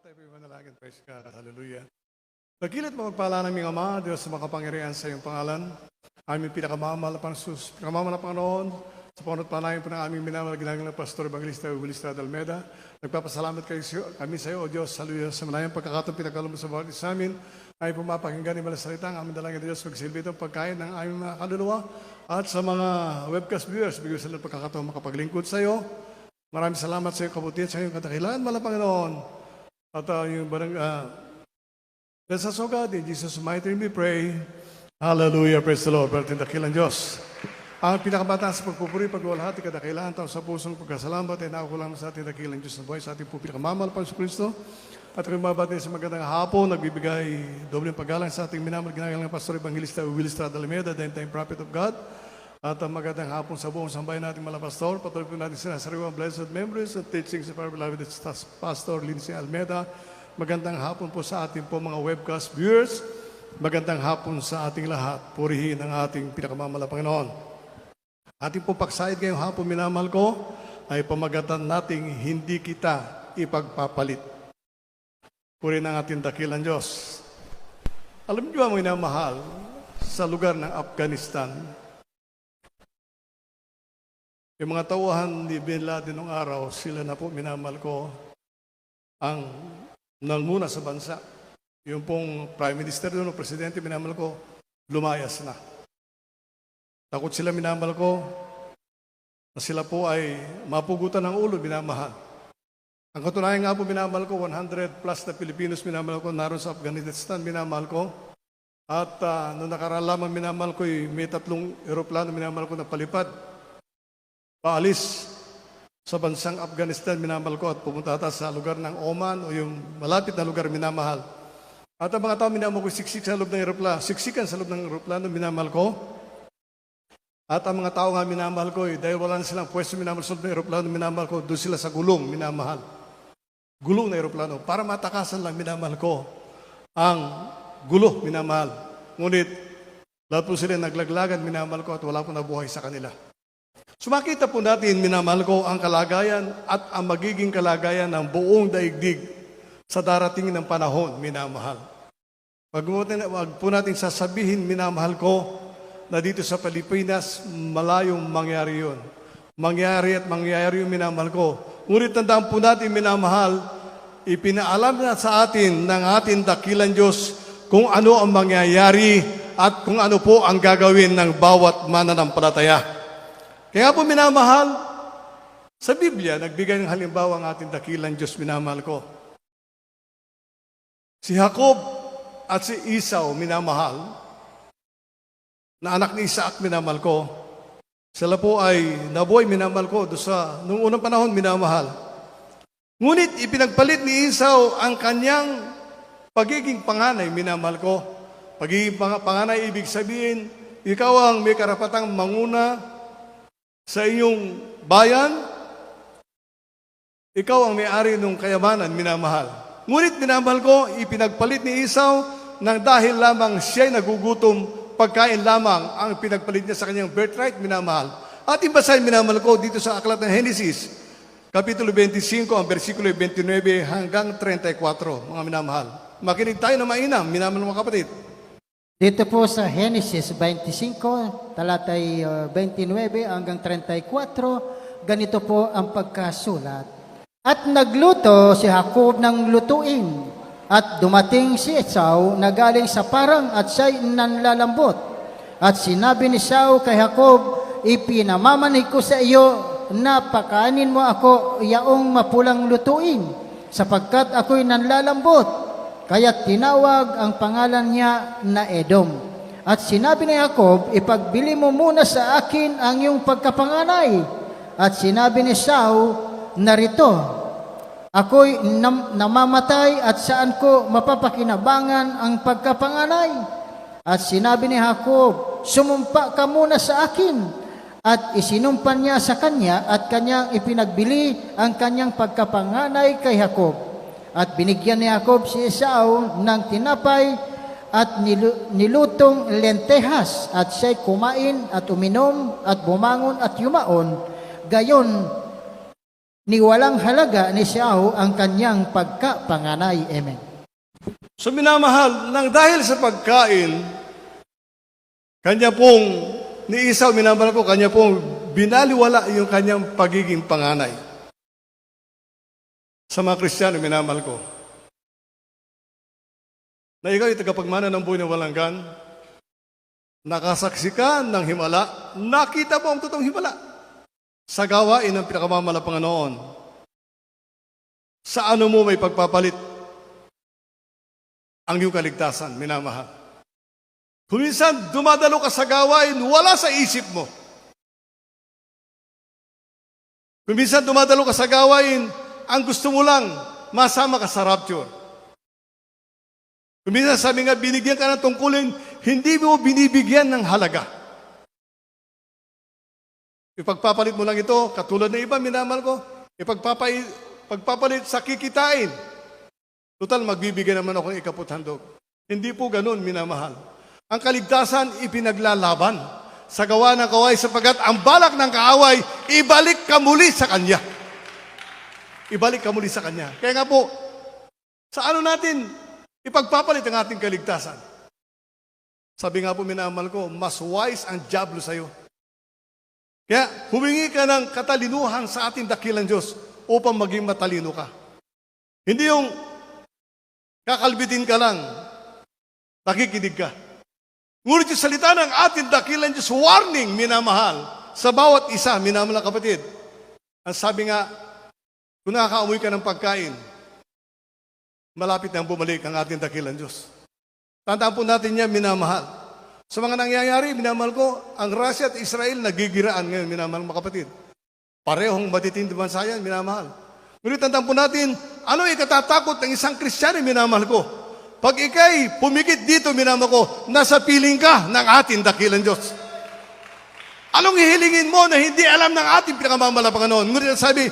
tayo manalangin. Praise God. Hallelujah. Nagilit mo magpala naming Ama, Diyos sa makapangyarihan sa iyong pangalan. Aming pinakamamahal na Panginoon, sa panunod panahin po ng aming minamahal ginagawa ng Pastor Evangelista Wilista Dalmeda. Nagpapasalamat kami sa iyo, O Diyos, hallelujah, sa malayang pagkakataon pinagkaloob mo sa bawat isa amin. Ay pumapakinggan ni Malasalita ang aming dalangin, Diyos, magsilbi itong pagkain ng aming mga kaluluwa. At sa mga webcast viewers, bigyan sila ng pagkakataon makapaglingkod sa iyo. Maraming salamat sa iyong kabutihan, sa iyong kadakilaan, mahal na Panginoon. At yung barang, let's us, O God, in Jesus' mighty name we pray. Hallelujah, praise the Lord. Barating dakilang Diyos. Ang pinakamataas sa pagpupuri, pagwalhati, kadakilaan, taon sa pusong pagkasalamat, ay nakukulang sa ating dakilang Diyos na buhay, sa ating po pinakamamahal pa sa Kristo. At kung mabati sa magandang hapon, nagbibigay dobleng paggalang sa ating minamahal ginagalang Pastor Evangelista Wilista Dalmeda, the time prophet of God. At magandang hapon sa buong sambayan natin mga pastor. Patuloy po natin sinasariwang blessed memories and teachings of our beloved Pastor Lindsay Almeda. Magandang hapon po sa ating po mga webcast viewers. Magandang hapon sa ating lahat. Purihin ang ating pinakamamahal na Panginoon. Ating po pagsahid ngayong hapon, minamahal ko, ay pamagatan nating hindi kita ipagpapalit. Purihin ang ating dakilang Diyos. Alam niyo ang minamahal sa lugar ng Afghanistan, yung mga tauhan ni Bin Laden noong araw, sila na po, minamahal ko, ang nanguna sa bansa. Yung pong Prime Minister doon, Presidente, minamahal ko, lumayas na. Takot sila, minamahal ko, na sila po ay mapugutan ng ulo, minamahal. Ang katunayan nga po, minamahal ko, 100 plus na Pilipinos, minamahal ko, naroon sa Afghanistan, minamahal ko. At noong nakaraan lamang, minamahal ko, may 3 eroplano, minamahal ko, na palipad. Paalis sa bansang Afghanistan, minamahal ko, at pumunta ata sa lugar ng Oman o yung malapit na lugar, minamahal. At ang mga tao, minamahal ko, siksikan sa loob ng aeroplano, minamahal ko. At ang mga tao nga, minamahal ko, dahil wala na silang pwesto, minamahal sa loob ng aeroplano, minamahal ko, doon sila sa gulong, minamahal. Gulong na aeroplano, para matakasan lang, minamahal ko, ang gulo, minamahal. Ngunit, lahat po sila naglaglagan, minamahal ko, at wala po nabuhay sa kanila. So makita po natin, minamahal ko, ang kalagayan at ang magiging kalagayan ng buong daigdig sa darating ng panahon, minamahal. Wag po natin sasabihin, minamahal ko, na dito sa Pilipinas, malayong mangyari yun. Mangyari at mangyari yung minamahal ko. Ngunit tandaan po natin, minamahal, ipinaalam na sa atin ng ating dakilang Diyos kung ano ang mangyayari at kung ano po ang gagawin ng bawat mananampalataya. Kaya po, minamahal, sa Biblia, nagbigay ng halimbawa ang ating dakilang Diyos, minamahal ko. Si Jacob at si Esau, minamahal, na anak ni Isaac, minamahal ko. Sila po ay nabuhay, minamahal ko, noong unang panahon, minamahal. Ngunit ipinagpalit ni Esau ang kanyang pagiging panganay, minamahal ko. Pagiging panganay, ibig sabihin, ikaw ang may karapatang manguna sa inyong bayan, ikaw ang may-ari ng kayamanan, minamahal. Ngunit minamahal ko, ipinagpalit ni Esau nang dahil lamang siya'y nagugutom, pagkain lamang ang pinagpalit niya sa kanyang birthright, minamahal. At ibasahin, minamahal ko, dito sa aklat ng Genesis, Kapitulo 25, ang versikulo 29 hanggang 34, mga minamahal. Makinig tayo na mainam, minamahal mga kapatid. Dito po sa Genesis 25, talatay 29 hanggang 34, ganito po ang pagkasulat. At nagluto si Jacob ng lutuin, at dumating si Esau na galing sa parang at siya'y nanlalambot. At sinabi ni Esau kay Jacob, ipinamamanig ko sa iyo na pakainin mo ako yaong mapulang lutuin, sapagkat ako'y nanlalambot. Kaya tinawag ang pangalan niya na Edom. At sinabi ni Jacob, ipagbili mo muna sa akin ang iyong pagkapanganay. At sinabi ni Esau, narito, ako'y namamatay at saan ko mapapakinabangan ang pagkapanganay? At sinabi ni Jacob, sumumpa ka muna sa akin. At isinumpan niya sa kanya at kanyang ipinagbili ang kanyang pagkapanganay kay Jacob. At binigyan ni Jacob si Esau ng tinapay at nilutong lentehas, at siya'y kumain at uminom at bumangon at yumaon. Gayon, ni walang halaga ni Siyahu ang kanyang pagkapanganay. Amen. So minamahal, nang dahil sa pagkain, kanya pong, ni Esau, minamahal ko, kanya pong binaliwala yung kanyang pagiging panganay. Sa mga Kristiyano, minamahal ko, na ikaw ay tagapagmana ng buhay na walang gan, nakasaksi ka ng himala, nakita mo ang totoong himala sa gawain ng pinakamamala Panginoon. Sa ano mo may pagpapalit ang iyong kaligtasan, minamahal. Kung minsan dumadalo ka sa gawain, wala sa isip mo. Kung minsan dumadalo ka sa gawain, ang gusto mo lang, masama ka sa rapture. Kung minsan sabi nga, binigyan ka ng tungkulin, hindi mo binibigyan ng halaga. Ipagpapalit mo lang ito, katulad ng iba, minamahal ko, pagpapalit sa kikitain. Total, magbibigyan naman ako ng ikaputhandog. Hindi po ganun, minamahal. Ang kaligtasan, ipinaglalaban sa gawa ng kaway sapagkat ang balak ng kaaway, ibalik ka muli sa Kanya. Ibalik ka muli sa Kanya. Kaya nga po, sa ano natin, ipagpapalit ang ating kaligtasan. Sabi nga po, minamahal ko, mas wise ang diablo sa'yo. Kaya humingi ka ng katalinuhan sa ating dakilang Diyos upang maging matalino ka. Hindi yung kakalbitin ka lang, nakikinig ka. Ngunit yung salita ng ating dakilang Diyos, warning, minamahal, sa bawat isa, minamahal na kapatid. Ang sabi nga, kung nakakaamoy ka ng pagkain, malapit na bumalik ang ating dakilang Diyos. Tandaan po natin niya, minamahal. Sa mga nangyayari, minamahal ko, ang Russia at Israel nagigiraan ngayon, minamahal mga kapatid. Parehong matitindi bansa yan, minamahal. Ngunit tandaan po natin, ano ikatatakot ng isang Kristiyano, minamahal ko? Pag ikay pumikit dito, minamahal ko, nasa piling ka ng ating dakilang Diyos. Anong hihilingin mo na hindi alam ng ating pinakamamala Panginoon? Ngunit sabi,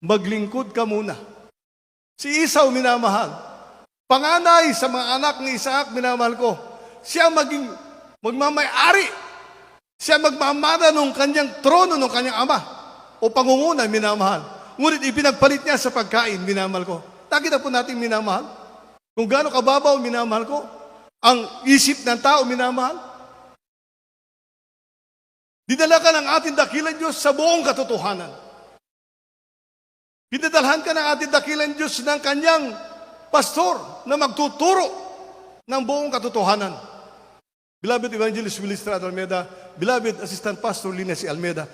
maglingkod ka muna. Si Esau, minamahal. Panganay sa mga anak ni Isaac, minamahal ko. Siya magmamay-ari. Siya magmamana ng kanyang trono ng kanyang ama o pangunguna, minamahal. Ngunit ipinagpalit niya sa pagkain, minamahal ko. Nakita po natin, minamahal. Kung gaano kababaw, minamahal ko. Ang isip ng tao, minamahal. Dinala ka ng ating dakilang Diyos sa buong katotohanan. Pinadalhan ka ng ating dakilang Diyos ng kanyang pastor na magtuturo ng buong katotohanan. Beloved Evangelist Willie Estrada Almeida, beloved Assistant Pastor Linus Almeida,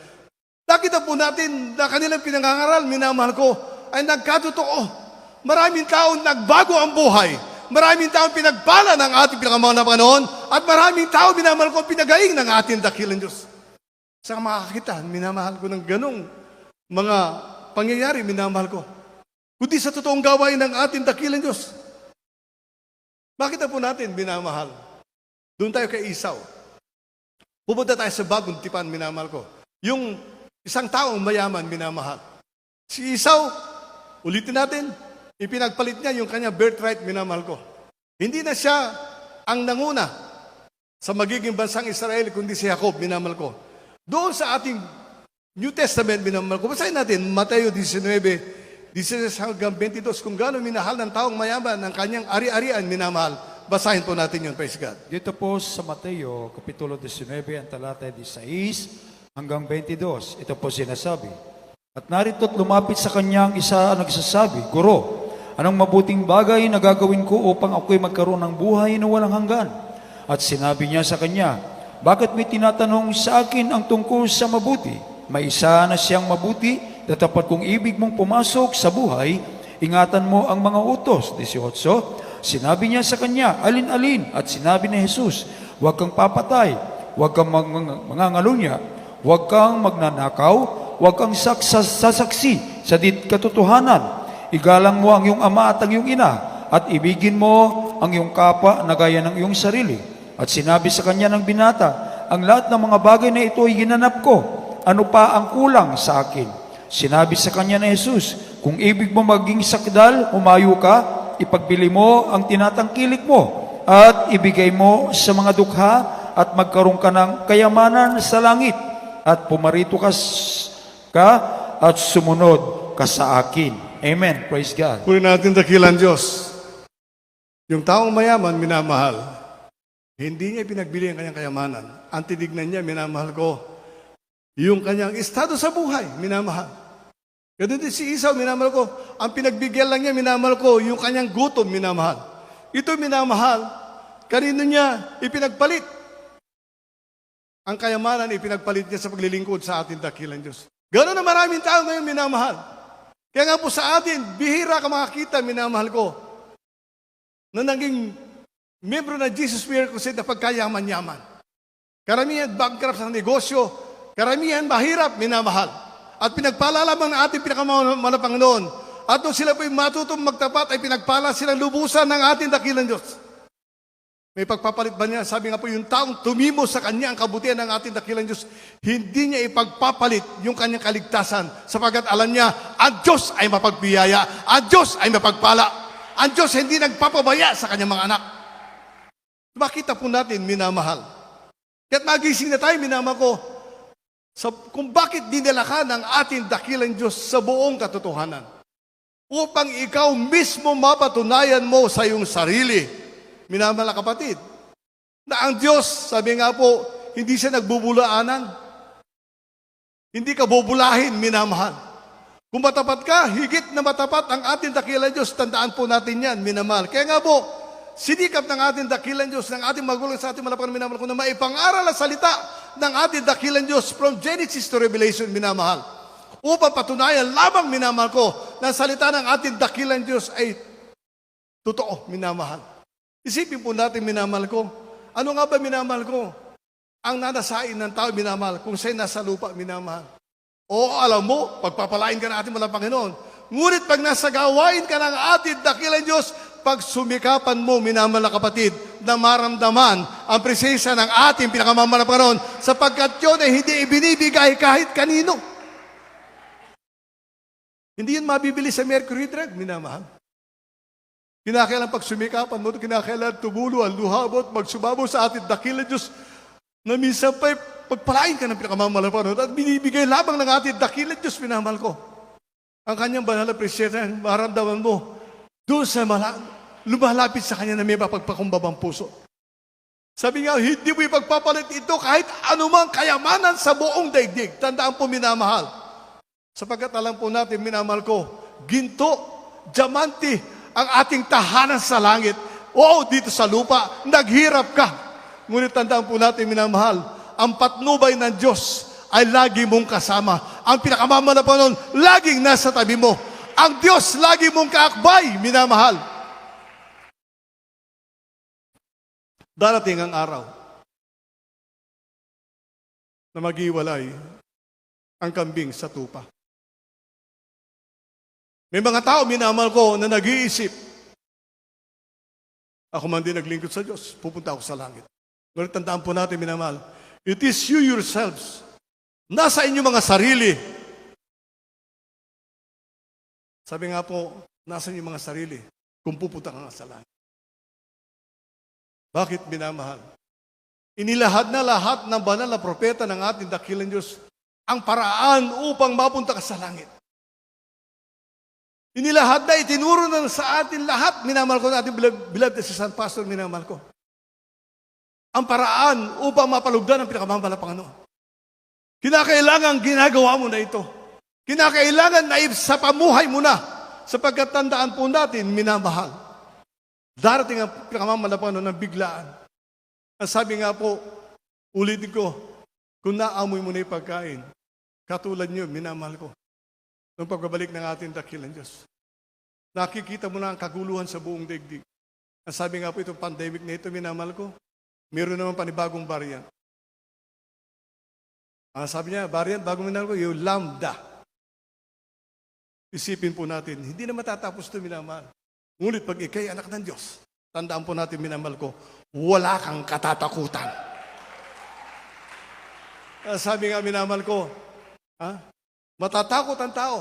nakita po natin na kanilang pinangangaral, minamahal ko, ay nagkatotoo. Maraming taon nagbago ang buhay. Maraming taon pinagpala ng ating pinakamahal na Panginoon at maraming tao, minamahal ko, pinagaing ng ating dakilang Diyos. Sa makakita, minamahal ko ng ganong mga pangyayari, minamahal ko. Kundi sa totoong gawain ng ating dakilang Diyos. Makita po natin, minamahal. Doon tayo kay Esau. Pupunta tayo sa bagong tipan, minamahal ko. Yung isang taong mayaman, minamahal. Si Esau, ulitin natin, ipinagpalit niya yung kanya birthright, minamahal ko. Hindi na siya ang nanguna sa magiging bansang Israel, kundi si Jacob, minamahal ko. Doon sa ating New Testament, minamahal ko, basahin natin, Mateo 19, 16 hanggang 22, kung gaano minahal ng taong mayaman ang kanyang ari-arian, minamahal. Basahin po natin yun, praise God. Dito po sa Mateo, Kapitulo 19, ang talata 16 hanggang 22, ito po sinasabi. At narito't lumapit sa kanyang isa nagsasabi, Guro, anong mabuting bagay na gagawin ko upang ako'y magkaroon ng buhay na walang hanggan? At sinabi niya sa kanya, bakit may tinatanong sa akin ang tungkol sa mabuti? May isa na siyang mabuti, na tapat kung ibig mong pumasok sa buhay, ingatan mo ang mga utos. 18, sinabi niya sa kanya, alin-alin? At sinabi ni Jesus, huwag kang papatay, huwag kang mangangalunya, huwag kang magnanakaw, huwag kang sasaksi sa katotohanan. Igalang mo ang iyong ama at ang iyong ina, at ibigin mo ang iyong kapwa na gaya ng iyong sarili. At sinabi sa kanya ng binata, ang lahat ng mga bagay na ito ay ginanap ko. Ano pa ang kulang sa akin? Sinabi sa kanya ni Jesus, kung ibig mo maging sakdal, umayo ka, ipagbili mo ang tinatangkilik mo, at ibigay mo sa mga dukha, at magkaroon ka ng kayamanan sa langit, at pumarito ka at sumunod ka sa akin. Amen. Praise God. Puri natin dakilan Diyos. Yung taong mayaman, minamahal. Hindi niya pinagbili ang kanyang kayamanan. Ang tinignan niya, minamahal ko. Yung kanyang estado sa buhay, minamahal. Ganun din si Esau, minamahal ko. Ang pinagbigyan lang niya, minamahal ko. Yung kanyang gutom, minamahal. Ito minamahal. Kanino niya ipinagpalit? Ang kayamanan, ipinagpalit niya sa paglilingkod sa ating dakilan Diyos. Ganun na maraming tao ngayon minamahal. Kaya nga po sa atin, bihira ka makakita, minamahal ko, na naging membro ng Jesus Miracle Crusade na pagkayaman-yaman. Karamihan bankrupt sa negosyo, karamihan mahirap, minamahal. At pinagpala lamang ng ating pinakamahal na Panginoon. At nung sila po'y matutong magtapat, ay pinagpala silang lubusan ng ating dakilan Diyos. May pagpapalit ba niya? Sabi nga po, yung taong tumimo sa kanya ang kabutihan ng ating dakilan Diyos, hindi niya ipagpapalit yung kanyang kaligtasan sapagkat alam niya, ang Diyos ay mapagbiyaya, ang Diyos ay mapagpala, ang Diyos hindi nagpapabaya sa kanyang mga anak. Makita po natin, minamahal. Kaya't magising na tayo, minamahal ko, kung bakit dinala ka ng ating dakilan Diyos sa buong katotohanan. Upang ikaw mismo mapatunayan mo sa iyong sarili, minamahal na kapatid, na ang Diyos, sabi nga po, hindi siya nagbubulaanan. Hindi ka bubulahin, minamahal. Kung matapat ka, higit na matapat ang ating dakilan Diyos, tandaan po natin yan, minamahal. Kaya nga po, sinikap ng ating dakilan Diyos, ng ating magulang sa ating malapakan, minamahal ko, na maipangaral ang salita ng ating dakilan Diyos from Genesis to Revelation, minamahal. Upang patunayan lamang, minamahal ko, na ang salita ng ating dakilan Diyos ay totoo, minamahal. Isipin po natin, minamahal ko, ano nga ba minamahal ko? Ang nanasain ng tao, minamahal, kung siya'y nasa lupa, minamahal. O alam mo, pagpapalain ka ng ating malang Panginoon. Ngunit pag nasa gawain ka ng ating dakilan Diyos, pag sumikapan mo, minamahal na kapatid, na maramdaman ang presensya ng ating pinakamamahal na Panginoon, sapagkat yun ay hindi ibinibigay kahit kanino. Hindi yun mabibili sa mercury drug, minamahal. Kinakailan pag sumikapan mo, kinakailan tumulo ang luhabot, magsumamo sa ating dakilan Diyos, na minsan pa'y pagpalain ka ng pinakamamahal na Panginoon at binibigay lamang ng ating dakilan Diyos, minamahal ko. Ang kanyang banal na presensya, maramdaman mo, doon sa lumalapit sa kanya na may mapagpakumbabang puso. Sabi nga, hindi mo ipagpapalit ito kahit anumang kayamanan sa buong daigdig. Tandaan po, minamahal. Sapagkat alam po natin, minamahal ko, ginto, diamante, ang ating tahanan sa langit. Oo, dito sa lupa, naghirap ka. Ngunit tandaan po natin, minamahal, ang patnubay ng Diyos ay lagi mong kasama. Ang pinakamamahal na Panginoon, laging nasa tabi mo. Ang Diyos, lagi mong kaakbay, minamahal. Darating ang araw na maghiwalay ang kambing sa tupa. May mga tao, minamahal ko, na nag-iisip, ako man din naglingkod sa Diyos, pupunta ako sa langit. Ngunit tandaan po natin, minamahal, it is you yourselves, nasa inyong mga sarili. Sabi nga po, nasa inyong mga sarili, kung pupunta ka nga sa langit. Bakit, minamahal? Inilahad na lahat ng banal na propeta ng ating dakilan Diyos ang paraan upang mapunta ka sa langit. Inilahad na, itinuro na sa atin lahat, minamahal ko na ating bilad na si San Pastor, minamahal ko. Ang paraan upang mapalugdan ang pinakamamahal na Panginoon. Kinakailangan ginagawa mo na ito. Kinakailangan na sa pamuhay mo na, sapagkat tandaan po natin, minamahal. Darating ang pinakamamahal na Panginoon ng biglaan. Ang sabi nga po, ulitin ko, kung naamoy mo na yung pagkain, katulad niyo, minamahal ko. Nung pagbabalik ng ating dakilan Diyos. Nakikita mo na ang kaguluhan sa buong daigdig. Ang sabi nga po itong pandemic na ito, minamahal ko, meron naman panibagong variant. Ang sabi niya, variant, bagong minamahal ko, yung lambda. Isipin po natin, hindi na matatapos ito, minamahal. Ngunit pag ikay anak ng Diyos, tandaan po natin, minamahal ko, wala kang katatakutan. Ang sabi nga, minamahal ko, matatakot ang tao.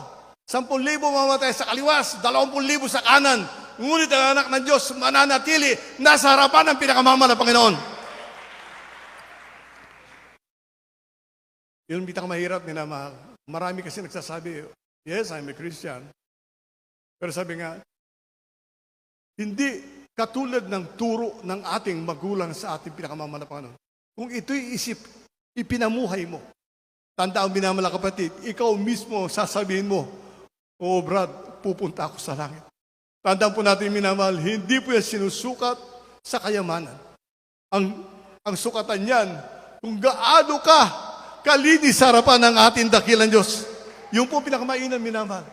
10,000 mamatay sa kaliwas, 20,000 sa kanan. Ngunit ang anak ng Diyos mananatili nasa harapan ng pinakamamahal na Panginoon. Yun bitang mahirap, minamahal. Marami kasi nagsasabi, Yes, I'm a Christian. Pero sabi nga, hindi katulad ng turo ng ating magulang sa ating pinakamamahal na Panginoon. Kung ito'y ipinamuhay mo, tandaan minamahal na kapatid, ikaw mismo sasabihin mo, "Oh Brad, pupunta ako sa langit." Tandaan po natin minamahal, hindi po yan sinusukat sa kayamanan. Ang sukatan niyan, kung gaano ka kalinis sa harapan ng ating dakilang Diyos. Yung po pinakamainan minamahal.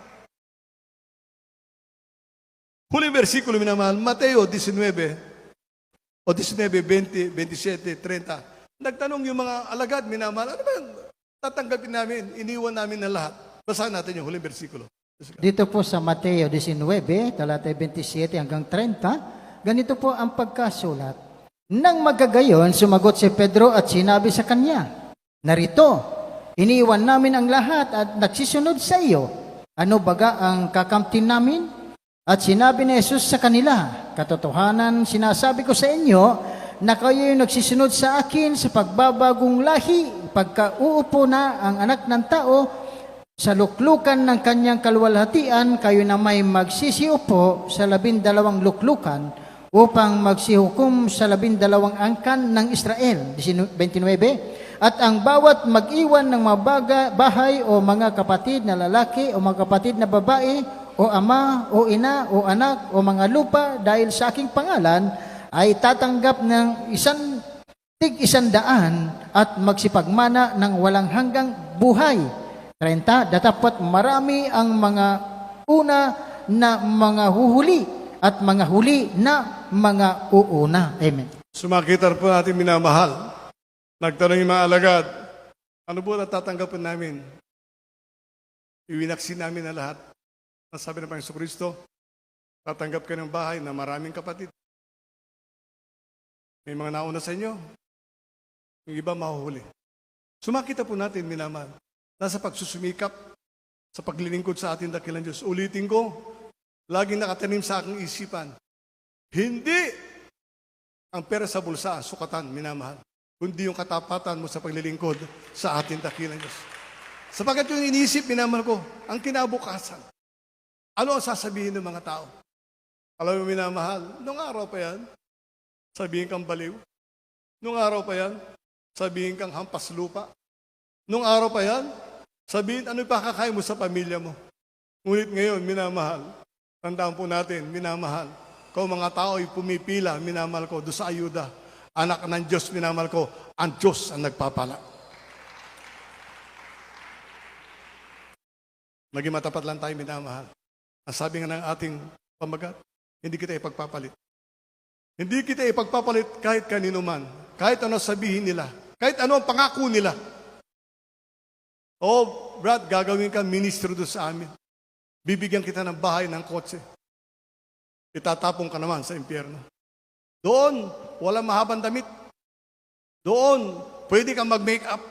Huling versikulo minamahal, Mateo 19, o 19, 20, 27, 30. Nagtanong yung mga alagad minamahal, ano ba yung tatanggapin namin? Iniwan namin na lahat. Basahin natin yung huling versikulo. Dito po sa Mateo 19, talata 27 hanggang 30, ganito po ang pagkasulat. Nang magagayon, sumagot si Pedro at sinabi sa kanya, "Narito, iniwan namin ang lahat at nagsisunod sa iyo. Ano baga ang kakamtin namin?" At sinabi ni Jesus sa kanila, "Katotohanan, sinasabi ko sa inyo, na kayo'y nagsisunod sa akin sa pagbabagong lahi, pagka uupo na ang anak ng tao, sa luklukan ng kanyang kaluwalhatian, kayo na may magsisiupo sa 12 luklukan upang magsihukom sa 12 angkan ng Israel." 29. At ang bawat mag-iwan ng mga bahay o mga kapatid na lalaki o mga kapatid na babae o ama o ina o anak o mga lupa dahil sa aking pangalan ay tatanggap ng 100 at magsipagmana ng walang hanggang buhay. 30, datapat marami ang mga una na mga huhuli at mga huli na mga uuna. Amen. Sumakitar po natin minamahal. Nagtanong yung mga alagad, ano po natatanggapin namin? Iwinaksin namin na lahat. Ang sabi ng Panginoon Kristo, tatanggap kayo ng bahay na maraming kapatid. May mga nauna sa inyo, yung iba mahuhuli. Sumakita po natin minamahal. Nasa pagsusumikap, sa paglilingkod sa ating dakilang Diyos. Ulitin ko, laging nakatanim sa aking isipan, hindi ang pera sa bulsa, sukatan, minamahal, kundi yung katapatan mo sa paglilingkod sa ating dakilang Diyos. Sapagkat yung iniisip, minamahal ko, ang kinabukasan. Ano ang sasabihin ng mga tao? Alam mo, minamahal, nung araw pa yan, sabihin kang baliw. Nung araw pa yan, sabihin kang hampas lupa. Nung araw pa yan, sabihin, ano ipakakain mo sa pamilya mo? Ngunit ngayon, minamahal, tandaan po natin, minamahal, kung mga tao ay pumipila, minamahal ko, doon sa ayuda, anak ng Diyos, minamahal ko, ang Diyos ang nagpapala. Maging matapat lang tayo, minamahal. Ang sabi nga ng ating pamagat, hindi kita ipagpapalit. Hindi kita ipagpapalit kahit kanino man, kahit ano sabihin nila, kahit ano ang pangako nila. Oh, Brad, gagawin ka ministro doon sa amin. Bibigyan kita ng bahay, ng kotse. Itatapong ka naman sa impyerno. Doon, walang mahabang damit. Doon, pwede kang mag-make up.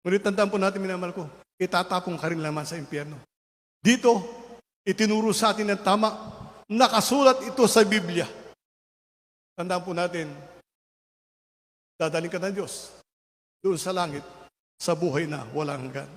Ngunit tandaan po natin, minamahal ko, itatapong ka rin naman sa impyerno. Dito, itinuro sa atin ng tama. Nakasulat ito sa Biblia. Tandaan po natin, dadaling ka ng Diyos doon sa langit, sa buhay na walang hanggan.